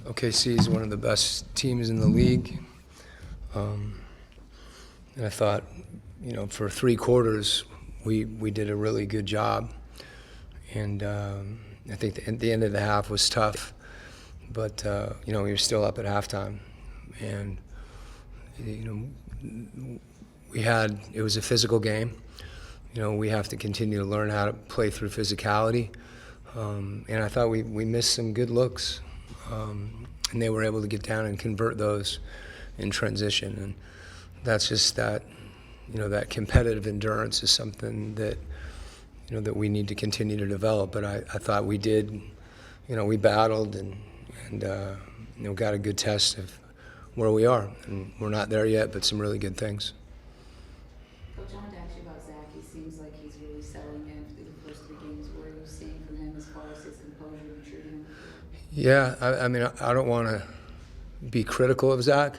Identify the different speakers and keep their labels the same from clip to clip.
Speaker 1: OKC is one of the best teams in the league. And I thought, for 3 quarters, we did a really good job. And I think at the end of the half was tough. But, we were still up at halftime. And, it was a physical game. We have to continue to learn how to play through physicality. And I thought we missed some good looks. And they were able to get down and convert those in transition. And that's just that, that competitive endurance is something that, that we need to continue to develop. But I thought we did, we battled and got a good test of where we are. And we're not there yet, but some really good things.
Speaker 2: Coach, I wanted to ask you about Zach. He seems like he's really settling in through the first 3 games. What are you seeing from him as far as his composure and maturity?
Speaker 1: Yeah, I don't want to be critical of Zach,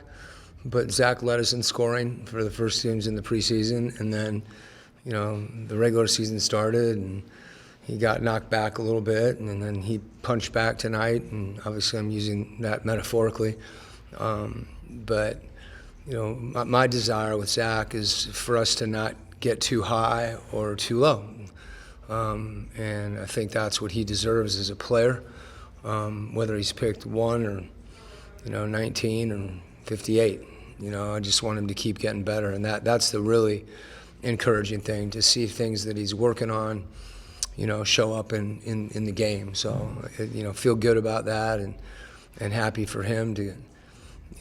Speaker 1: but Zach led us in scoring for the first teams in the preseason, and then, the regular season started, and he got knocked back a little bit, and then he punched back tonight, and obviously I'm using that metaphorically. But, my desire with Zach is for us to not get too high or too low. And I think that's what he deserves as a player. Whether he's picked 1 or 19 or 58, I just want him to keep getting better, and that's the really encouraging thing, to see things that he's working on show up in the game. So feel good about that, and happy for him to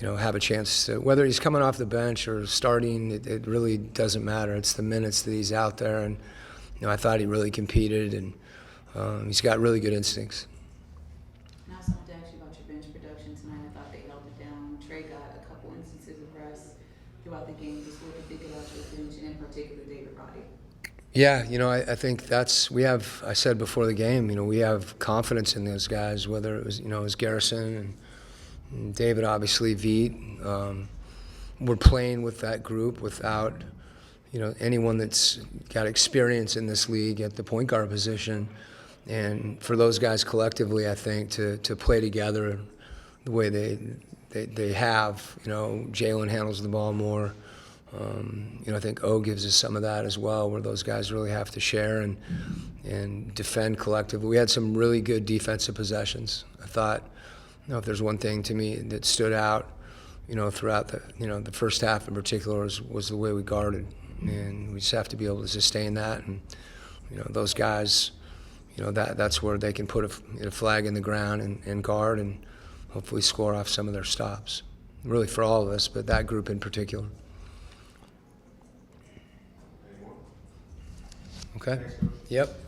Speaker 1: have a chance to, whether he's coming off the bench or starting, it really doesn't matter. It's the minutes that he's out there, and I thought he really competed, and he's got really good instincts.
Speaker 2: And I also wanted to ask you about your bench production tonight. I thought they held it down. Trey got a couple instances of rest throughout the game. Just what do you think about your bench, and in particular David Roddy?
Speaker 1: Yeah, I think I said before the game, we have confidence in those guys, whether it was, Garrison and David, obviously, Veet. We're playing with that group without, anyone that's got experience in this league at the point guard position. And for those guys collectively, I think, to play together the way they have, Jalen handles the ball more. I think O gives us some of that as well, where those guys really have to share and defend collectively. We had some really good defensive possessions. I thought, if there's one thing to me that stood out, throughout the first half in particular was the way we guarded, and we just have to be able to sustain that. And those guys, that's where they can put a flag in the ground and guard and hopefully score off some of their stops. Really for all of us, but that group in particular. Okay. Yep.